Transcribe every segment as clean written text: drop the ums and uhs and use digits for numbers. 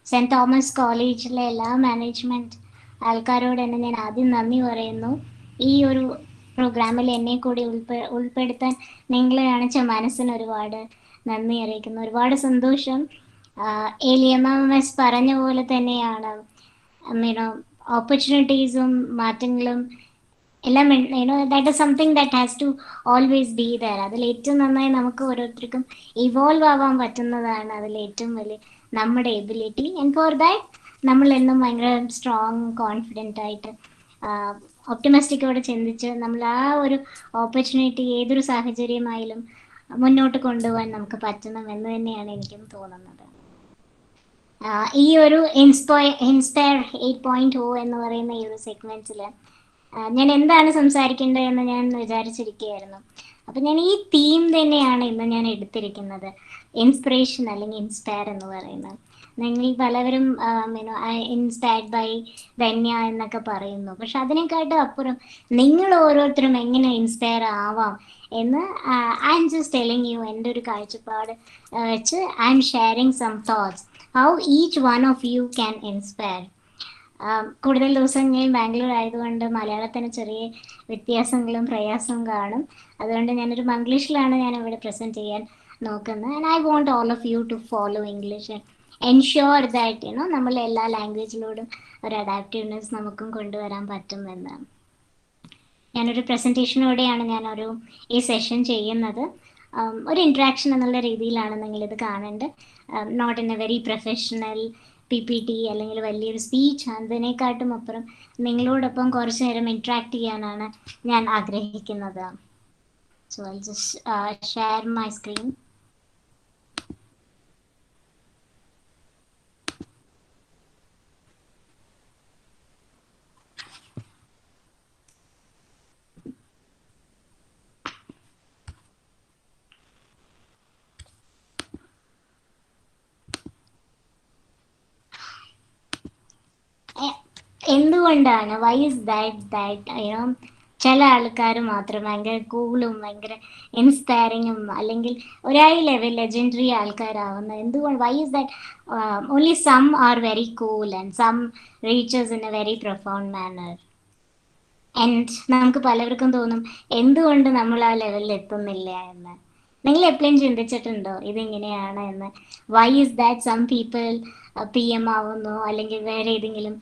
Cent Thomas കോളേജിലെ എല്ലാ management ആൾക്കാരോട് തന്നെ ഞാൻ ആദ്യം നന്ദി പറയുന്നു. ഈ ഒരു പ്രോഗ്രാമിൽ എന്നെ കൂടി ഉൾപ്പെടുത്താൻ നിങ്ങൾ കാണിച്ച മനസ്സിന് ഒരുപാട് നന്ദി അറിയിക്കുന്നു. ഒരുപാട് സന്തോഷം. എലിയമ്മ പറഞ്ഞ പോലെ തന്നെയാണ് മീനോ ഓപ്പർച്യൂണിറ്റീസും മാറ്റങ്ങളും എല്ലാം that is something that has to always be there. അതിൽ ഏറ്റവും നന്നായി നമുക്ക് ഓരോരുത്തർക്കും ഇവോൾവ് ആവാൻ പറ്റുന്നതാണ് അതിൽ ഏറ്റവും വലിയ നമ്മുടെ എബിലിറ്റി. ആൻഡ് ഫോർ ദാറ്റ് നമ്മൾ എന്നും ഭയങ്കര സ്ട്രോങ് കോൺഫിഡൻ്റ് ആയിട്ട് ഒപ്റ്റിമിസ്റ്റിക്കോടെ ചിന്തിച്ച് നമ്മൾ ആ ഒരു ഓപ്പർച്യൂണിറ്റി ഏതൊരു സാഹചര്യമായാലും മുന്നോട്ട് കൊണ്ടുപോകാൻ നമുക്ക് പറ്റണം എന്ന് തന്നെയാണ് എനിക്കും തോന്നുന്നത്. ഈ ഒരു ഇൻസ്പയർ 8.0 എന്ന് പറയുന്ന ഈ ഒരു സെഗ്മെന്റിൽ ഞാൻ എന്താണ് സംസാരിക്കേണ്ടതെന്ന് ഞാൻ വിചാരിച്ചിരിക്കുകയായിരുന്നു. അപ്പം ഞാൻ ഈ തീം തന്നെയാണ് ഇന്ന് ഞാൻ എടുത്തിരിക്കുന്നത്, ഇൻസ്പിറേഷൻ അല്ലെങ്കിൽ ഇൻസ്പയർ എന്ന് പറയുന്നത്. നിങ്ങൾ പലവരും ഇൻസ്പയർഡ് ബൈ ധന്യ എന്നൊക്കെ പറയുന്നു, പക്ഷെ അതിനെക്കാട്ടും അപ്പുറം നിങ്ങൾ ഓരോരുത്തരും എങ്ങനെ ഇൻസ്പയർ ആവാം എന്ന് I am just telling you. എൻ്റെ ഒരു കാഴ്ചപ്പാട് വെച്ച് I am sharing some thoughts how each one of you can inspire. കൂടുതൽ ദിവസം ഞാൻ ബാംഗ്ലൂർ ആയതുകൊണ്ട് മലയാളത്തിന് ചെറിയ വ്യത്യാസങ്ങളും പ്രയാസവും കാണും. അതുകൊണ്ട് ഞാനൊരു മംഗ്ലീഷിലാണ് ഞാൻ ഇവിടെ പ്രസൻറ്റ് ചെയ്യാൻ നോക്കുന്നത്. And I want all of you to follow English and ensure that നമ്മൾ എല്ലാ ലാംഗ്വേജിലോടും ഒരു അഡാപ്റ്റീവ്നെസ് നമുക്കും കൊണ്ടുവരാൻ പറ്റുമെന്ന്. ഞാനൊരു പ്രസൻറ്റേഷനോടെയാണ് ഞാനൊരു ഈ സെഷൻ ചെയ്യുന്നത്. ഒരു ഇൻട്രാക്ഷൻ എന്നുള്ള രീതിയിലാണ് നിങ്ങളിത് കാണേണ്ടത്. Not in a very professional PPT അല്ലെങ്കിൽ വലിയൊരു സ്പീച്ച്. അതിനെക്കാട്ടും അപ്പുറം നിങ്ങളോടൊപ്പം കുറച്ച് നേരം ഇൻട്രാക്ട് ചെയ്യാനാണ് ഞാൻ ആഗ്രഹിക്കുന്നത്. So I just share my screen. എന്തുകൊണ്ടാണ് വൈ ഇസ് ദാറ്റ് ചില ആൾക്കാർ മാത്രം ഭയങ്കര കൂളും ഭയങ്കര ഇൻസ്പയറിങ്ങും അല്ലെങ്കിൽ ഒരേ ലെവൽ ലെജൻഡറി ആൾക്കാരാവുന്നത്? എന്തുകൊണ്ട് why is that only some are very cool and some reachers in a very profound manner? And നമുക്ക് പലവർക്കും തോന്നും എന്തുകൊണ്ട് നമ്മൾ ആ ലെവലിൽ എത്തുന്നില്ല എന്ന്. നിങ്ങൾ എപ്പോഴും ചിന്തിച്ചിട്ടുണ്ടോ ഇതിങ്ങനെയാണ് എന്ന്? Why is that some people PM ആവുന്നു, അല്ലെങ്കിൽ വേറെ ഏതെങ്കിലും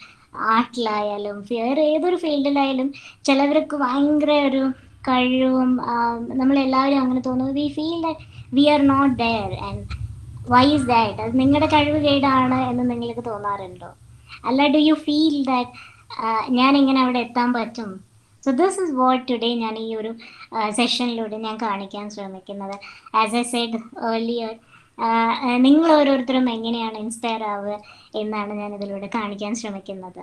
ആർട്ടിലായാലും വേറെ ഏതൊരു ഫീൽഡിലായാലും ചിലവർക്ക് ഭയങ്കര ഒരു കഴിവും നമ്മളെല്ലാവരും അങ്ങനെ തോന്നുന്നു. We feel that we are not there. And why is that? അത് നിങ്ങളുടെ കഴിവ് കേടാണ് എന്ന് നിങ്ങൾക്ക് തോന്നാറുണ്ടോ? അല്ല, ഡു യു ഫീൽ ദാറ്റ് ഞാൻ ഇങ്ങനെ അവിടെ എത്താൻ പറ്റും? So this is what today ഞാൻ ഈ ഒരു സെഷനിലൂടെ ഞാൻ കാണിക്കാൻ ശ്രമിക്കുന്നത്. ആസ് എ സെഡ് ഏർലിയർ, നിങ്ങൾ ഓരോരുത്തരും എങ്ങനെയാണ് ഇൻസ്പയർ ആവുക എന്നാണ് ഞാൻ ഇതിലൂടെ കാണിക്കാൻ ശ്രമിക്കുന്നത്.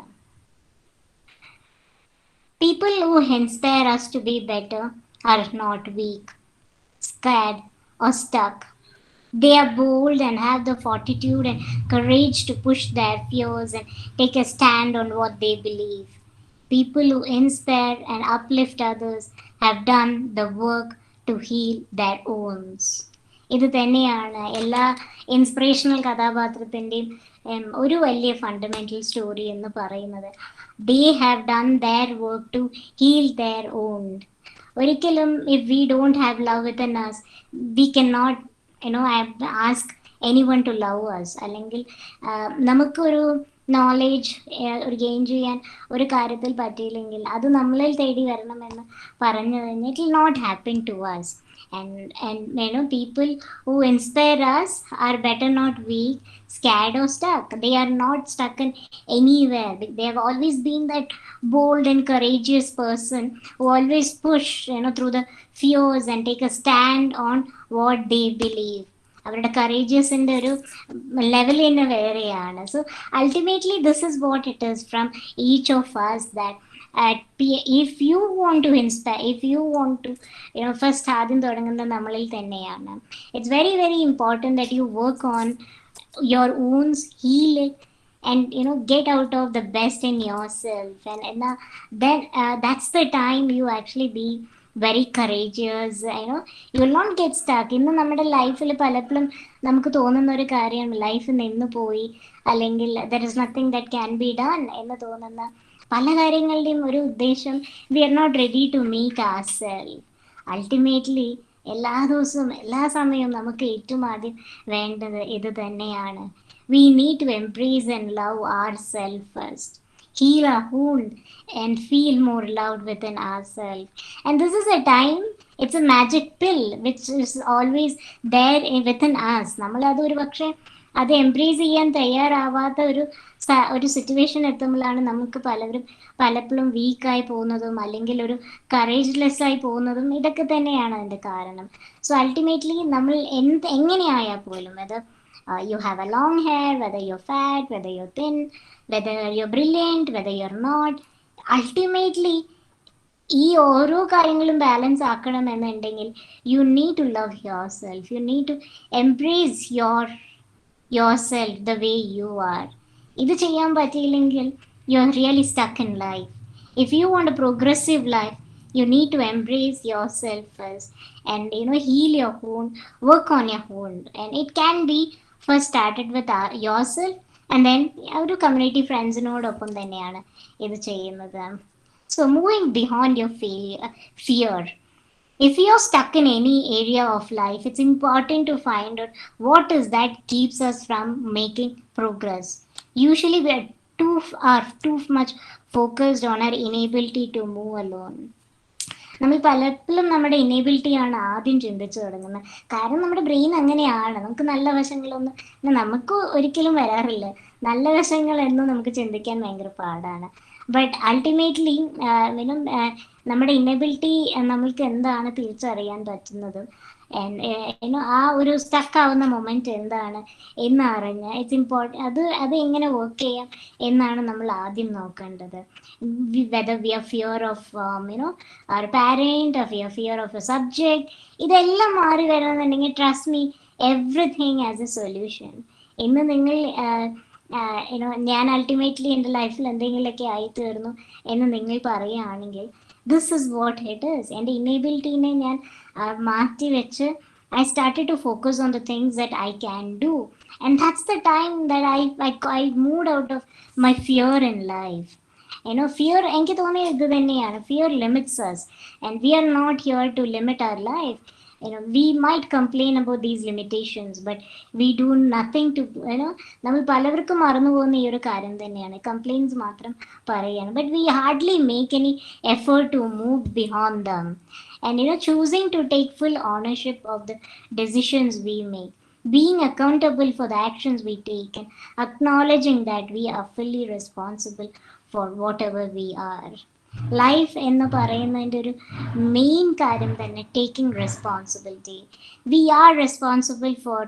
People who inspire us to be better are not weak, scared, or stuck. They are bold and have the fortitude and courage to push their fears and take a stand on what they believe. People who inspire and uplift others have done the work to heal their wounds. ഇത് തന്നെയാണ് എല്ലാ inspirational കഥാപാത്രത്തിൻ്റെയും ഒരു വലിയ fundamental story എന്ന് പറയുന്നത്. They have done their work to heal their wound. ഒരിക്കലും if we don't have love within us, we can not ask any one to love us. അല്ലെങ്കിൽ നമുക്കൊരു നോളേജ് ഒരു ഗെയിൻ ചെയ്യാൻ ഒരു കാര്യത്തിൽ പറ്റിയില്ലെങ്കിൽ അത് നമ്മളിൽ തേടി വരണമെന്ന് പറഞ്ഞു കഴിഞ്ഞാൽ it will not happen to us. And people who inspire us are better not weak, scared, or stuck. They are not stuck in anywhere. They have always been that bold and courageous person who always push through the fears and take a stand on what they believe. അവരുടെ കറേജിയസിൻ്റെ ഒരു level തന്നെ വേറെയാണ്. So ultimately this is what it is from each of us that if you want to inspire, if you want to first ആദ്യം തുടങ്ങുന്നത് നമ്മളിൽ തന്നെയാണ്. It's very very important that you work on your wounds, heal it, and get out of the best in yourself. And then that's the time you actually be very courageous. You will not get stuck. ഇന്ന് നമ്മുടെ ലൈഫിൽ പലപ്പോഴും നമുക്ക് തോന്നുന്ന ഒരു കാര്യം, life നിന്ന് പോയി, അല്ലെങ്കിൽ there is nothing that can be done എന്ന് തോന്നുന്ന പല കാര്യങ്ങളുടെയും ഒരു ഉദ്ദേശം, we are not ready to meet our self. Ultimately എല്ലാ ദിവസവും എല്ലാ സമയവും നമുക്ക് ഏറ്റവും ആദ്യം വേണ്ടത് ഇത് തന്നെയാണ്. We need to embrace and love our self first, heal our wound, and feel more loved within ourselves. And this is a time, it's a magic pill which is always there within us. നമ്മൾ അത് ഒരു പക്ഷേ അത് embrace ചെയ്യാൻ തയ്യാറാവാത്ത ഒരു situation എത്തുമ്പോഴാണ് നമുക്ക് പലപ്പോഴും വീക്കായി പോകുന്നതും അല്ലെങ്കിൽ ഒരു കറേജ്ലെസ് ആയി പോകുന്നതും. ഇതൊക്കെ തന്നെയാണ് അതിൻ്റെ കാരണം. സോ അൾട്ടിമേറ്റ്ലി നമ്മൾ എങ്ങനെയായാൽ പോലും, അത് you have a long hair, whether you're fat, whether you're thin, whether you're brilliant, whether you're not, ultimately ഈ ഓരോ കാര്യങ്ങളും ബാലൻസ് ആക്കണമെന്നുണ്ടെങ്കിൽ you need to love yourself, you need to embrace yourself the way you are. ഇത് ചെയ്യാൻ പറ്റിയില്ലെങ്കിൽ you are really stuck in life. If you want a progressive life, you need to embrace yourself first, and heal your wound, work on your wound. And it can be first started with yourself, and then ഒരു community ഫ്രണ്ട്സിനോടൊപ്പം തന്നെയാണ് ഇത് ചെയ്യുന്നത്. So moving beyond your fear. If you're stuck in any area of life, it's important to find out what is that keeps us from making progress. Usually we are too much focused on our inability to move alone. നമ്മൾ പലപ്പോഴും നമ്മുടെ ഇനേബിലിറ്റിയാണ് ആദ്യം ചിന്തിച്ചു തുടങ്ങുന്നത്. കാരണം നമ്മുടെ brain അങ്ങനെയാണ്. നമുക്ക് നല്ല വശങ്ങളൊന്നും നമുക്ക് ഒരിക്കലും വരാറില്ല. നല്ല വശങ്ങളെന്നും നമുക്ക് ചിന്തിക്കാൻ ഭയങ്കര പാടാണ്. ബട്ട് അൾട്ടിമേറ്റ്ലി നമ്മുടെ ഇനബിലിറ്റി നമ്മൾക്ക് എന്താണ് തിരിച്ചറിയാൻ പറ്റുന്നതും ആ ഒരു സ്റ്റക്ക് ആവുന്ന മൊമെന്റ് എന്താണ് എന്നറിഞ്ഞ ഇറ്റ്സ് ഇമ്പോർട്ടൻറ്റ്. അത് എങ്ങനെ വർക്ക് ചെയ്യാം എന്നാണ് നമ്മൾ ആദ്യം നോക്കേണ്ടത്. Whether we are fear of our parent, or fear of a subject, ഇതെല്ലാം മാറി വരണമെന്നുണ്ടെങ്കിൽ trust me, everything as a solution. ഇന്ന് നിങ്ങൾ ഞാൻ അൾട്ടിമേറ്റ്ലി എൻ്റെ ലൈഫിൽ എന്തെങ്കിലുമൊക്കെ ആയിത്തീർന്നു എന്ന് നിങ്ങൾ പറയുകയാണെങ്കിൽ this is what it is. എൻ്റെ ഇനേബിലിറ്റീനെ ഞാൻ മാറ്റി വെച്ച് I started to focus on the things that I can do. And that's the time that I moved out of my fear in life. Fear, എനിക്ക് തോന്നിയത് ഇത് തന്നെയാണ്. Fear limits us, and we are not here to limit our life. We might complain about these limitations, but we do nothing to, നമ്മൾ പലവർക്കും മറന്നു പോകുന്ന ഈ ഒരു കാര്യം തന്നെയാണ്. കംപ്ലൈൻസ് മാത്രം പറയാണ്, but we hardly make any effort to move beyond them. And choosing to take full ownership of the decisions we make, being accountable for the actions we take, and acknowledging that we are fully responsible for whatever we are. ലൈഫ് എന്ന് പറയുന്നതിൻ്റെ ഒരു main കാര്യം തന്നെ taking responsibility. We are responsible for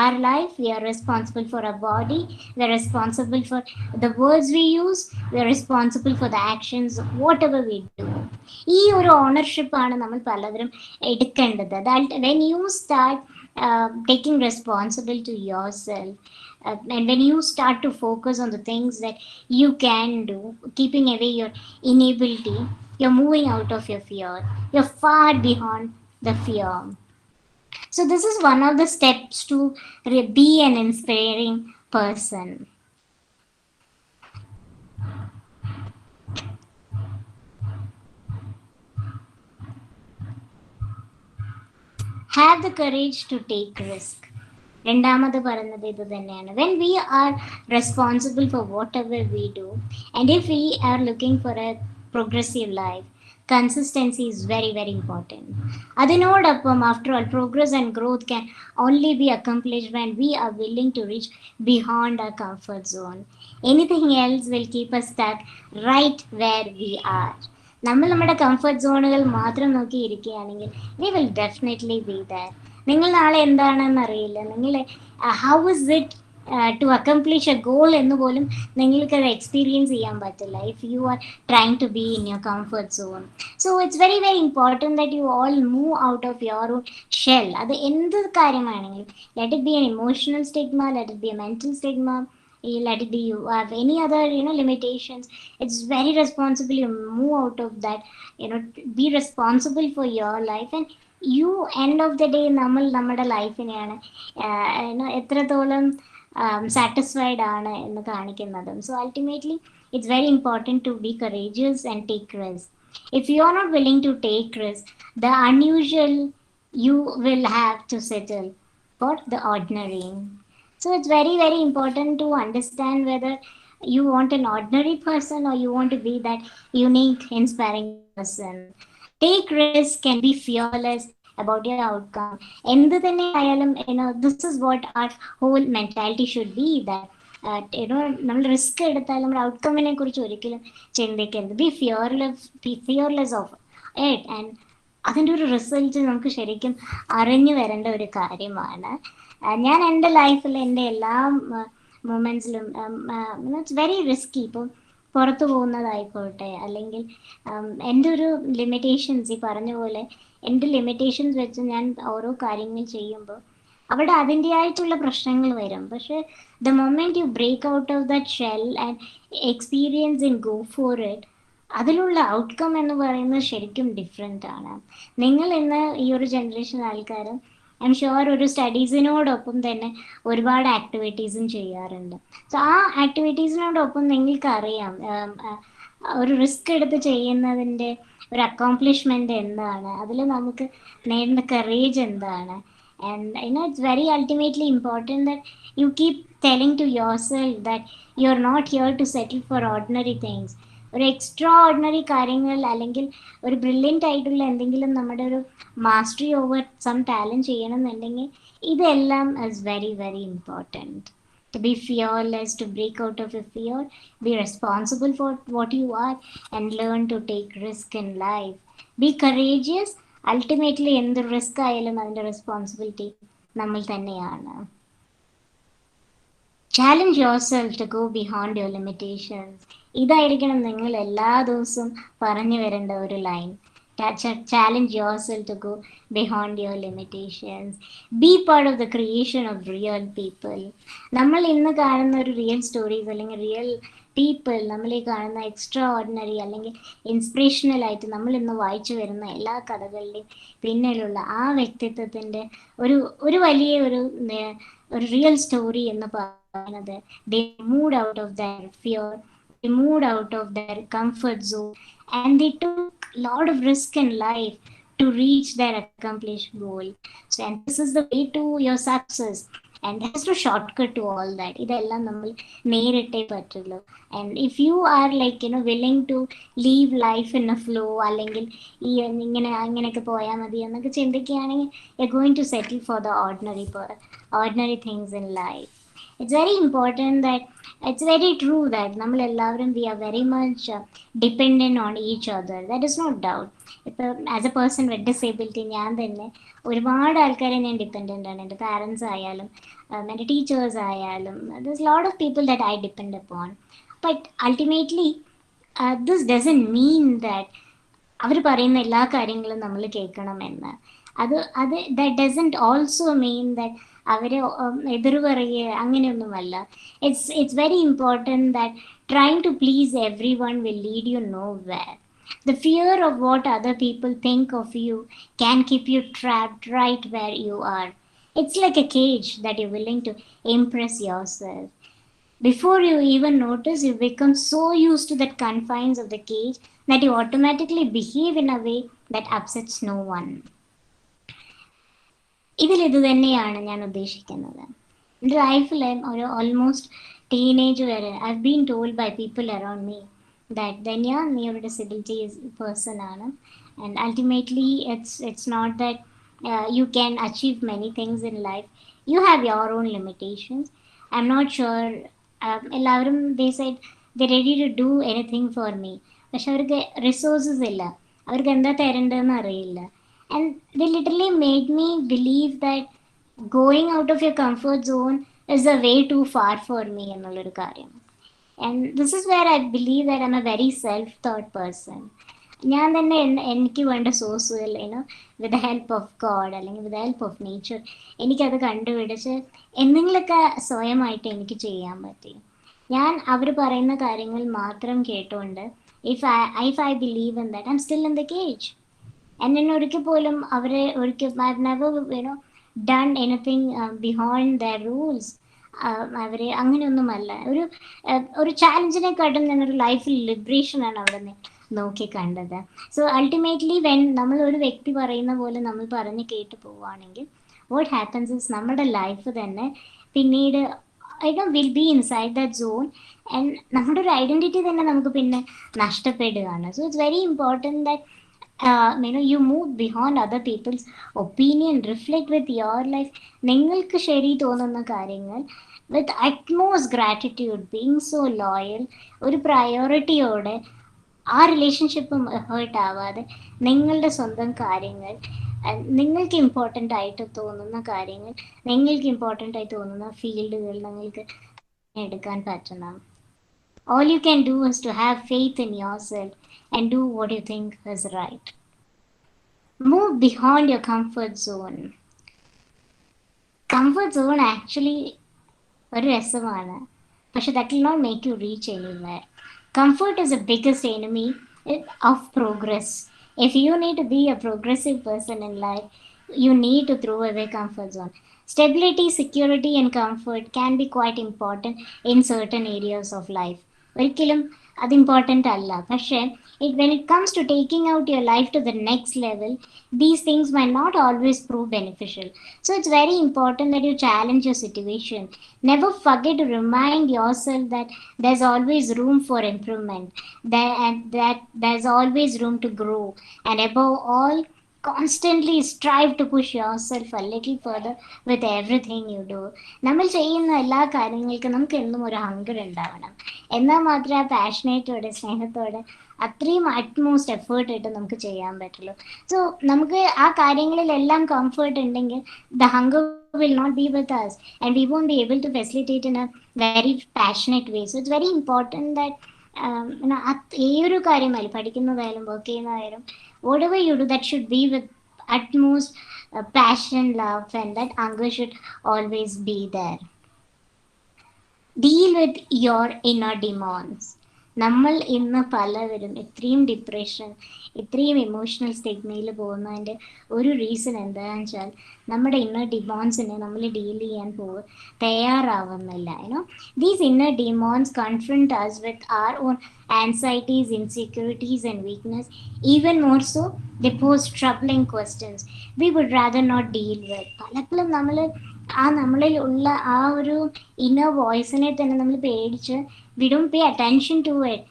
our life, we are responsible for our body, we are responsible for the words we use, we are responsible for the actions whatever we do. ഈ ഒരു ഓണർഷിപ്പാണ് നമ്മൾ പലവരും എടുക്കേണ്ടത്. When you start taking responsible to yourself, and when you start to focus on the things that you can do, keeping away your inability, you're moving out of your fear, you're far beyond the fear. So this is one of the steps to be an inspiring person. Have the courage to take risk. രണ്ടാമത് പറയുന്നത് ഇത് തന്നെയാണ്. When we are responsible for whatever we do, and if we are looking for a progressive life, consistency is very very important. അതിനോടൊപ്പം after all progress and growth can only be accomplished when we are willing to reach beyond our comfort zone. Anything else will keep us stuck right where we are. നമ്മൾ നമ്മുടെ comfort സോണുകൾ മാത്രം നോക്കി ഇരിക്കുകയാണെങ്കിൽ we will definitely be that. നിങ്ങൾ നാളെ എന്താണെന്ന് അറിയില്ല. നിങ്ങൾ how is it to accomplish a goal എന്ന് പോലും നിങ്ങൾക്കത് എക്സ്പീരിയൻസ് ചെയ്യാൻ പറ്റില്ല if you are trying to be in your comfort zone. So it's very very important that you all move out of your own shell. അത് എന്ത് കാര്യമാണെങ്കിലും, let it be an emotional stigma, let it be a mental stigma, let it be you have any other limitations, it's very responsible you move out of that, be responsible for your life. And you end of the day നമ്മൾ നമ്മുടെ ലൈഫിനെയാണ് എത്രത്തോളം satisfied ആണ് എന്ന് കാണിക്കുന്നതും. So ultimately it's very important to be courageous and take risks. If you are not willing to take risks, the unusual you will have to settle for the ordinary. So it's very, very important to understand whether you want an ordinary person or you want to be that unique, inspiring person. Take risk and be fearless about your outcome. എന്ത് തന്നെ ആയാലും this is what our whole mentality should be, that നമ്മൾ risk എടുത്താൽ നമ്മുടെ ഔട്ട്കമ്മിനെ കുറിച്ച് ഒരിക്കലും ചിന്തിക്കരുത്. B fearless of it. And അതിൻ്റെ ഒരു റിസൾട്ട് നമുക്ക് ശരിക്കും അറിഞ്ഞു വരേണ്ട ഒരു കാര്യമാണ്. ഞാൻ എൻ്റെ ലൈഫിൽ എൻ്റെ എല്ലാ മൊമെൻറ്റ്സിലും ഇറ്റ്സ് വെരി റിസ്കി. ഇപ്പം പുറത്തു പോകുന്നതായിക്കോട്ടെ, അല്ലെങ്കിൽ എൻ്റെ ഒരു ലിമിറ്റേഷൻസ്, ഈ പറഞ്ഞ പോലെ എൻ്റെ ലിമിറ്റേഷൻസ് വെച്ച് ഞാൻ ഓരോ കാര്യങ്ങൾ ചെയ്യുമ്പോൾ അവിടെ അതിൻ്റെതായിട്ടുള്ള പ്രശ്നങ്ങൾ വരും. പക്ഷെ the moment you break out of that shell and experience and go for it, അതിലുള്ള ഔട്ട്കം എന്ന് പറയുന്നത് ശരിക്കും ഡിഫറെൻ്റ് ആണ്. നിങ്ങൾ ഇന്ന് ഈ ഒരു ജനറേഷൻ ആൾക്കാർ ഐ എം ഷുവർ ഒരു സ്റ്റഡീസിനോടൊപ്പം തന്നെ ഒരുപാട് ആക്ടിവിറ്റീസും ചെയ്യാറുണ്ട്. സോ ആ ആക്ടിവിറ്റീസിനോടൊപ്പം നിങ്ങൾക്കറിയാം ഒരു റിസ്ക് എടുത്ത് ചെയ്യുന്നതിൻ്റെ ഒരു അക്കോംപ്ലിഷ്മെൻ്റ് എന്താണ്, അതിൽ നമുക്ക് നേടുന്ന കറേജ് എന്താണ്. And it's very ultimately important that you keep telling to yourself that you're not here to settle for ordinary things. ഒരു എക്സ്ട്രാ ഓർഡിനറി കാര്യങ്ങൾ അല്ലെങ്കിൽ ഒരു ബ്രില്യൻ്റ് ആയിട്ടുള്ള എന്തെങ്കിലും നമ്മുടെ ഒരു മാസ്റ്ററി ഓവർ സം ടാലൻറ്റ് ചെയ്യണമെന്നുണ്ടെങ്കിൽ ഇതെല്ലാം is very, very important. To be fearless, to break out of your fear, be responsible for what you are, and learn to take risk in life. Be courageous. Ultimately എന്ത് risk ആയാലും അതിൻ്റെ responsibility നമ്മൾ തന്നെയാണ്. Challenge yourself to go beyond your limitations. ഇതായിരിക്കണം നിങ്ങൾ എല്ലാ ദിവസവും പറഞ്ഞു വരേണ്ട ഒരു line. Challenge yourself to go beyond your limitations. Be part of the creation of real people. നമ്മൾ ഇന്ന് കാണുന്ന ഒരു റിയൽ സ്റ്റോറീസ് അല്ലെങ്കിൽ റിയൽ പീപ്പിൾ, നമ്മൾ ഈ കാണുന്ന എക്സ്ട്രാ ഓർഡിനറി അല്ലെങ്കിൽ ഇൻസ്പിറേഷണൽ ആയിട്ട് നമ്മൾ ഇന്ന് വായിച്ചു വരുന്ന എല്ലാ കഥകളുടെയും പിന്നിലുള്ള ആ വ്യക്തിത്വത്തിൻ്റെ ഒരു വലിയ ഒരു റിയൽ സ്റ്റോറി എന്ന് പറയുന്നത്, they moved out of their fear, they moved out of their comfort zone, and they took a lot of risk in life to reach their accomplished goal. So, and this is the way to your success. And there's no shortcut to all that. ഇതെല്ലാം നമ്മൾ നേരിട്ടേ പറ്റുള്ളൂ. And if you are like willing to live life in a flow, അല്ലെങ്കിൽ ഈ ഇങ്ങനെയൊക്കെ പോയാൽ മതി എന്നൊക്കെ ചിന്തിക്കുകയാണെങ്കിൽ you're going to settle for the ordinary things in life. It's very important that it's very true that നമ്മൾ എല്ലാവരും we are very much dependent on each other. That is no doubt. ഇപ്പം as A person with disability ഞാൻ തന്നെ ഒരുപാട് ആൾക്കാരെ ഞാൻ dependent ആണ്. എൻ്റെ പാരൻസ് ആയാലും എൻ്റെ ടീച്ചേഴ്സ് ആയാലും there's a lot of people that I depend upon. But ultimately this doesn't mean that അവർ പറയുന്ന എല്ലാ കാര്യങ്ങളും നമ്മൾ കേൾക്കണമെന്ന്. അത് that doesn't also mean that അവരെ എതിർ പറയുക അങ്ങനെയൊന്നുമല്ല. It's very important that trying to please everyone will lead you nowhere. The fear of what other people think of you can keep you trapped right where you are. It's like a cage that you're willing to impress yourself. Before you even notice, you become so used to the confines of the cage that you automatically behave in a way that upsets no one. ഇത് തന്നെയാണ് ഞാൻ ഉദ്ദേശിക്കുന്നത്. എൻ്റെ ലൈഫിൽ ഒരു almost teenage വരെ I have been told by people around me that Danya, നീ ഒരു ഡിസബിലിറ്റി പേഴ്സൺ ആണ്. And ultimately it's not that you can achieve many things in life. You have your own limitations. I'm not sure എല്ലാവരും they said they're ready to do anything for me. പക്ഷെ അവർക്ക് resources ഇല്ല, അവർക്ക് എന്താ തരേണ്ടതെന്ന് അറിയില്ല. And they literally made me believe that going out of your comfort zone is a way too far for me എന്നുള്ളൊരു കാര്യം. And this is where I believe that I'm a very self-taught person. ഞാൻ തന്നെ എനിക്ക് വേണ്ട സോഴ്സുകൾ with the help of God അല്ലെങ്കിൽ with the help of nature എനിക്കത് കണ്ടുപിടിച്ച് എന്തെങ്കിലുമൊക്കെ സ്വയമായിട്ട് എനിക്ക് ചെയ്യാൻ പറ്റി. ഞാൻ അവർ പറയുന്ന കാര്യങ്ങൾ മാത്രം കേട്ടുകൊണ്ട് if I believe in that, I'm still in the cage. And then ഒരിക്കൽ പോലും അവരെ ഒരിക്കൽ I've never done anything beyond their rules. അവരെ അങ്ങനെയൊന്നുമല്ല. ഒരു ചാലഞ്ചിനെക്കാട്ടും ഞാനൊരു ലൈഫിൽ ലിബറേഷനാണ് അവിടെ നോക്കി കണ്ടത്. സോ അൾട്ടിമേറ്റ്ലി വെൻ നമ്മൾ ഒരു വ്യക്തി പറയുന്ന പോലെ നമ്മൾ പറഞ്ഞ് കേട്ട് പോവുകയാണെങ്കിൽ വാട്ട് ഹാപ്പൻസ് ഇസ് നമ്മുടെ ലൈഫ് തന്നെ പിന്നീട് will be inside that zone. And നമ്മുടെ ഒരു ഐഡൻറ്റിറ്റി തന്നെ നമുക്ക് പിന്നെ നഷ്ടപ്പെടുകയാണ്. So it's very important that you move beyond other people's opinion, reflect with your life. നിങ്ങൾക്ക് ശരി തോന്നുന്ന കാര്യങ്ങൾ വിത്ത് അറ്റ്മോസ്റ്റ് ഗ്രാറ്റിറ്റ്യൂഡ്, ബീങ് സോ ലോയൽ, ഒരു പ്രയോറിറ്റിയോടെ ആ റിലേഷൻഷിപ്പും ഹേർട്ട് ആവാതെ നിങ്ങളുടെ സ്വന്തം കാര്യങ്ങൾ, നിങ്ങൾക്ക് ഇമ്പോർട്ടൻ്റ് ആയിട്ട് തോന്നുന്ന കാര്യങ്ങൾ, നിങ്ങൾക്ക് ഇമ്പോർട്ടൻ്റ് ആയി തോന്നുന്ന ഫീൽഡുകൾ നിങ്ങൾക്ക് എടുക്കാൻ പറ്റണം. All you can do is to have faith in yourself and do what you think is right. Move beyond your comfort zone. Comfort zone actually ഒരു രസമാണ്, പക്ഷെ that will not make you reach anywhere. Comfort is the biggest enemy of progress. If you need to be a progressive person in life, you need to throw away comfort zone. Stability, security and comfort can be quite important in certain areas of life. ഒരിക്കലും അത് important അല്ല. പക്ഷേ when it comes to taking out your life to the next level, these things might not always prove beneficial. So it's very important that you challenge your situation. Never forget to remind yourself that there's always room for improvement, and that there's always room to grow. And above all, constantly strive to push yourself a little further with everything you do. നമ്മൾ ചെയ്യുന്ന എല്ലാ കാര്യങ്ങൾക്കും നമുക്ക് എന്നും ഒരു hunger ഉണ്ടാവണം. എന്നാൽ മാത്രമേ ആ പാഷനേറ്റോടെ സ്നേഹത്തോടെ അത്രയും അറ്റ്മോസ്റ്റ് എഫേർട്ട് ഇട്ട് നമുക്ക് ചെയ്യാൻ പറ്റുള്ളൂ. സോ നമുക്ക് ആ കാര്യങ്ങളിലെല്ലാം കംഫർട്ട് ഉണ്ടെങ്കിൽ the hunger will not be with us and we won't be able to facilitate in a very passionate way. So it's very important that ഏതൊരു കാര്യമായാലും പഠിക്കുന്നതായാലും work ചെയ്യുന്നതായാലും whatever you do, that should be with utmost passion, love, and that anger should always be there. Deal with your inner demons. നമ്മൾ ഇന്ന് പലവരും ഇത്രയും depression, ഇത്രയും emotional സ്റ്റിഗ്മയിൽ പോകുന്നതിൻ്റെ ഒരു reason എന്താണെന്ന് വെച്ചാൽ നമ്മുടെ ഇന്നർ ഡിമോൺസിനെ നമ്മൾ ഡീൽ ചെയ്യാൻ തയ്യാറാവുന്നില്ല. These inner demons confront us with our own anxieties, insecurities and weakness. Even more so, they pose troubling questions we would rather not deal with. പലപ്പോഴും നമ്മളിൽ ഉള്ള ആ ഒരു ഇന്നർ വോയിസിനെ തന്നെ നമ്മൾ പേടിച്ച് we don't pay attention to it.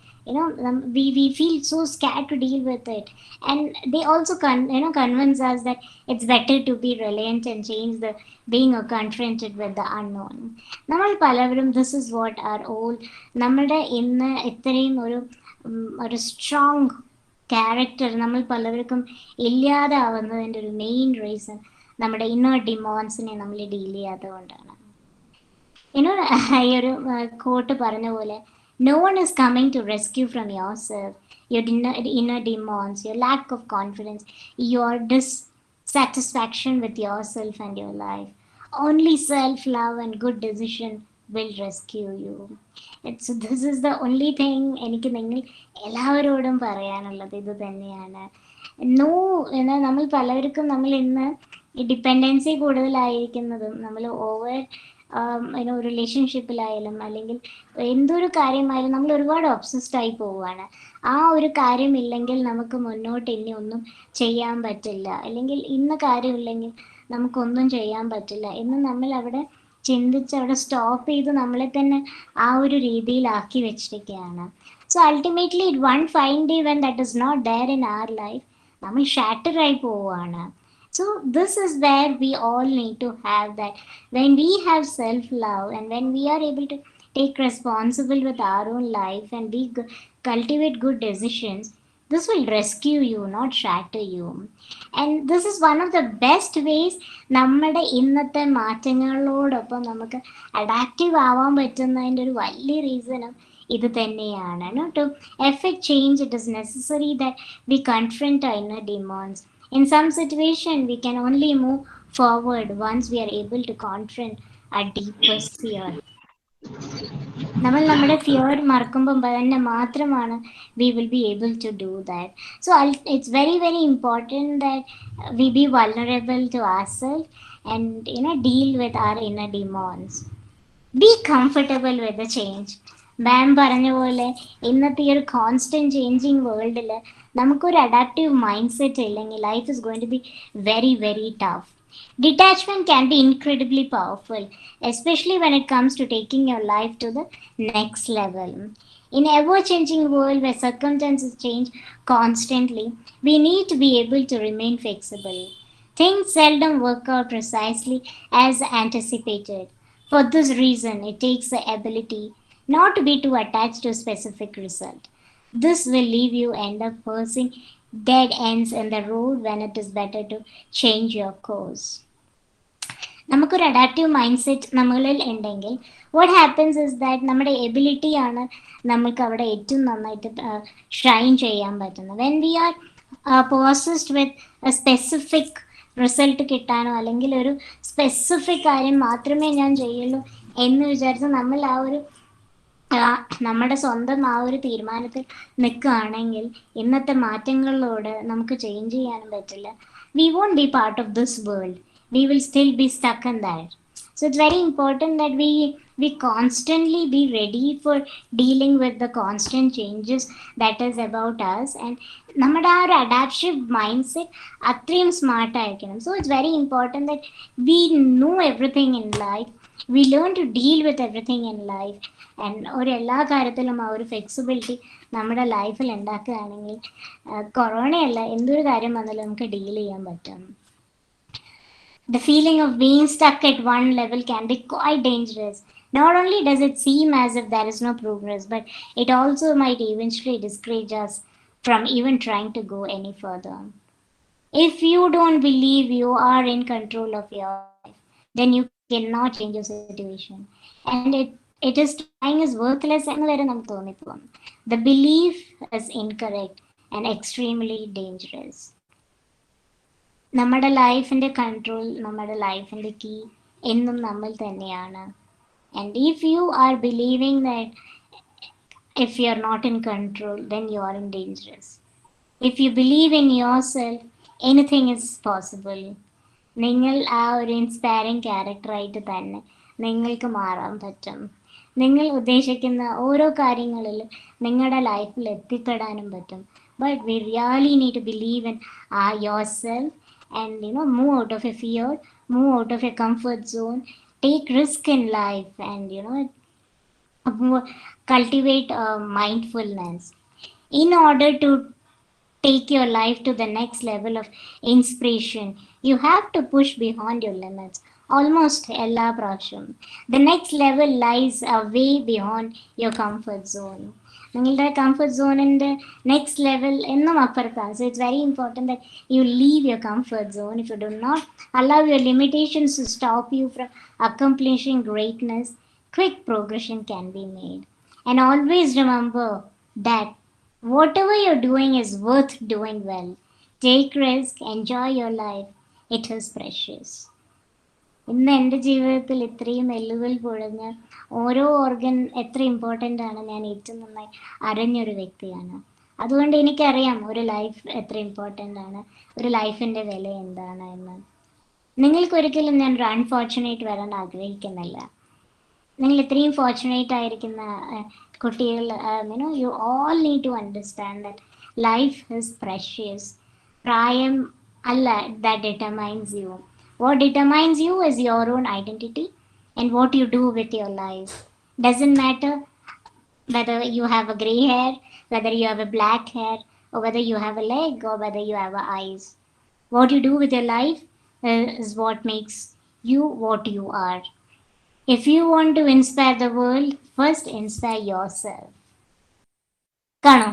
We feel so scared to deal with it. And they also convince us that it's better to be reliant and change the being confronted with the unknown. നമ്മൾ പലവരും this is what our old നമ്മുടെ ഇന്ന് ഇത്രയും ഒരു strong character നമ്മൾ പലവർക്കും ഇല്ലാതെ ആവുന്നതിൻ്റെ ഒരു main reason നമ്മുടെ ഇന്നർ ഡിമോൺസിനെ നമ്മൾ ഡീൽ ചെയ്യാത്തത് കൊണ്ടാണ്. ഈ ഒരു കോട്ട് പറഞ്ഞ പോലെ no one is coming to rescue from yourself, your inner demons, your lack of confidence, your dissatisfaction with yourself and your life. Only self-love and good decision will rescue you. This is the only thing എനിക്ക് നിങ്ങൾ എല്ലാവരോടും പറയാനുള്ളത് ഇത് തന്നെയാണ്. നമ്മൾ പലർക്കും നമ്മൾ ഇന്ന് ഈ ഡിപ്പെൻഡൻസി കൂടുതലായിരിക്കുന്നതും നമ്മൾ ഓവർ റിലേഷൻഷിപ്പിലായാലും അല്ലെങ്കിൽ എന്തൊരു കാര്യമായാലും നമ്മൾ ഒരുപാട് ഒബ്സസ്ഡ് ആയി പോവുകയാണ്. ആ ഒരു കാര്യമില്ലെങ്കിൽ നമുക്ക് മുന്നോട്ട് ഇനി ഒന്നും ചെയ്യാൻ പറ്റില്ല, അല്ലെങ്കിൽ ഇന്ന കാര്യമില്ലെങ്കിൽ നമുക്കൊന്നും ചെയ്യാൻ പറ്റില്ല എന്ന് നമ്മൾ അവിടെ ചിന്തിച്ച് അവിടെ സ്റ്റോപ്പ് ചെയ്ത് നമ്മളെ തന്നെ ആ ഒരു രീതിയിലാക്കി വെച്ചിരിക്കുകയാണ്. So ultimately one fine day when that is not there in our life നമ്മൾ ഷാറ്ററായി പോവുകയാണ്. So this is where we all need to have that. When we have self-love and when we are able to take responsible with our own life and we cultivate good decisions, this will rescue you, not shatter you. And this is one of the best ways നമ്മുടെ ഇന്നത്തെ മാറ്റങ്ങളോടൊപ്പം നമുക്ക് adaptive ആവാൻ പറ്റുന്നതിൻ്റെ ഒരു വലിയ റീസണും ഇത് തന്നെയാണ്. To effect change, it is necessary that we confront our inner demons. In some situation, we can only move forward once we are able to confront our deepest fear. നമ്മൾ നമ്മുടെ ഫിയർ മറക്കുമ്പോൾ തന്നെ മാത്രമാണ് we will be able to do that. So it's very very important that we be vulnerable to ourselves and deal with our inner demons. Be comfortable with the change. മാം പറഞ്ഞ പോലെ ഇന്നത്തെ ഈ ഒരു constant changing വേൾഡിൽ നമുക്കൊരു adaptive mindset ഇല്ലെങ്കിൽ life is going to be very very tough. Detachment can be incredibly powerful, especially when it comes to taking your life to the next level. In ever-changing world where circumstances change constantly, we need to be able to remain flexible. Things seldom work out precisely as anticipated. For this reason, it takes the ability not to be too attached to a specific result. This will leave you end up pursuing dead ends in the road when it is better to change your course. നമുക്കൊരു adaptive mind set നമ്മളിൽ ഉണ്ടെങ്കിൽ what happens is that നമ്മുടെ എബിലിറ്റിയാണ് നമുക്ക് അവിടെ ഏറ്റവും നന്നായിട്ട് shine ചെയ്യാൻ പറ്റുന്നത്. When we are possessed with specific result കിട്ടാനോ അല്ലെങ്കിൽ ഒരു സ്പെസിഫിക് കാര്യം മാത്രമേ ഞാൻ ചെയ്യുള്ളൂ എന്ന് വിചാരിച്ച് നമ്മൾ ആ ഒരു നമ്മുടെ സ്വന്തം ആ ഒരു തീരുമാനത്തിൽ നിൽക്കുകയാണെങ്കിൽ ഇന്നത്തെ മാറ്റങ്ങളിലൂടെ നമുക്ക് ചേഞ്ച് ചെയ്യാനും പറ്റില്ല. We won't be part of this world. We will still be stuck in that. So it's very important that we constantly be ready for dealing with the constant changes that is about us, and നമ്മുടെ ആ ഒരു adaptive mindset അത്രയും smart ആയിരിക്കണം. So it's very important that we know everything in life, we learn to deal with everything in life. And ഒരു എല്ലാ കാര്യത്തിലും ആ ഒരു ഫ്ലെക്സിബിലിറ്റി നമ്മുടെ ലൈഫിൽ ഉണ്ടാക്കുകയാണെങ്കിൽ കൊറോണയല്ല എന്തൊരു കാര്യം വന്നാലും നമുക്ക് ഡീൽ ചെയ്യാൻ പറ്റും. The feeling of being stuck at one level can be quite dangerous. Not only does it seem as if there is no progress, but it also might eventually discourage us from even trying to go any further. If you don't believe you are in control of your life, then you cannot change your situation. And it is trying is worthless എന്ന് വരെ നമുക്ക് തോന്നിപ്പോകും. The belief is incorrect and extremely dangerous. നമ്മുടെ ലൈഫിൻ്റെ control, നമ്മുടെ ലൈഫിൻ്റെ key എന്നും നമ്മൾ തന്നെയാണ്. And if you are believing that if you are not in control then you are in dangerous. If you believe in yourself anything is possible. നിങ്ങൾ ആ ഒരു ഇൻസ്പയറിങ് ക്യാരക്ടറായിട്ട് തന്നെ നിങ്ങൾക്ക് മാറാൻ പറ്റും. നിങ്ങൾ ഉദ്ദേശിക്കുന്ന ഓരോ കാര്യങ്ങളിലും നിങ്ങളുടെ ലൈഫിൽ എത്തിപ്പെടാനും പറ്റും. But we really need to believe in yourself and move out of your fear, move out of your comfort zone, take risk in life, and cultivate mindfulness in order to take your life to the next level of inspiration. You have to push beyond your limits almost ella പ്രാവശ്യം. The next level lies way beyond your comfort zone. നിങ്ങളുടെ comfort സോണിൻ്റെ next level എന്നും അപ്പുറത്താണ്. So it's very important that you leave your comfort zone. If you do not allow your limitations to stop you from accomplishing greatness, quick progression can be made. And always remember that whatever you're doing is worth doing well. Take risk, enjoy your life. It is precious. ഇന്ന് എൻ്റെ ജീവിതത്തിൽ ഇത്രയും എല്ലുകൾ പൊഴഞ്ഞ ഓരോ organ എത്ര important ആണ് ഞാൻ ഏറ്റവും നന്നായി അറിഞ്ഞൊരു വ്യക്തിയാണ്. അതുകൊണ്ട് എനിക്കറിയാം ഒരു ലൈഫ് എത്ര ഇമ്പോർട്ടൻ്റ് ആണ്, ഒരു ലൈഫിൻ്റെ വില എന്താണ് എന്ന്. നിങ്ങൾക്കൊരിക്കലും ഞാൻ ഒരു അൺഫോർച്ചുനേറ്റ് വരാൻ ആഗ്രഹിക്കുന്നില്ല. നിങ്ങൾ ഇത്രയും ഫോർച്ചുനേറ്റ് ആയിരിക്കുന്ന കുട്ടികൾ, you all need to understand that life is precious. പ്രായം അല്ല that determines you. What determines you is your own identity and what you do with your life. Doesn't matter whether you have a gray hair, whether you have a black hair, or whether you have a leg, or whether you have eyes. What you do with your life is what makes you what you are. If you want to inspire the world, first inspire yourself. കാണോ?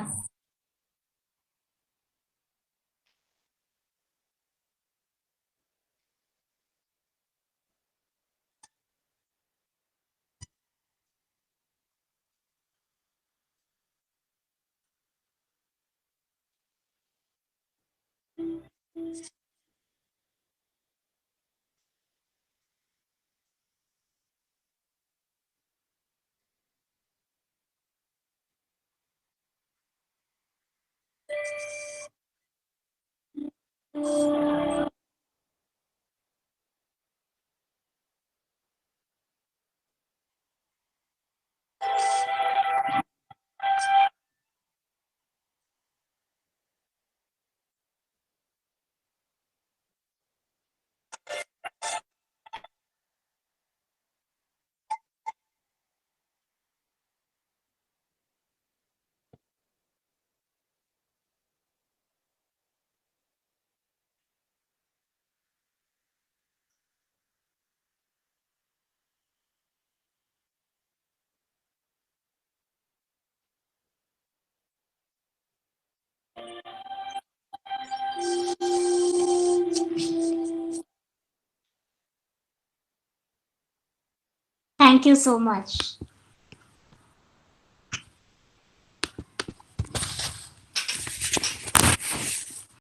Thank you so much.